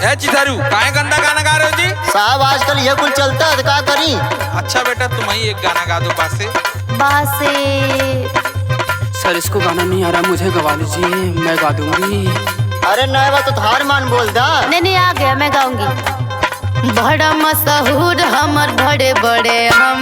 ए चिथारू काहे गंदा गाना गा रहे हो जी? साहब आजकल ये कुल चलता है, क्या करी? अच्छा बेटा तुम ही एक गाना गा दो बासे। बासे सर इसको गाना नहीं आ रहा, मुझे गवा लीजिए, मैं गा दूंगी। अरे नया बात तो हार मान बोल दा। नहीं आ गया, मैं गाऊंगी। बड़ा मशहूर हमर बड़े बड़े हम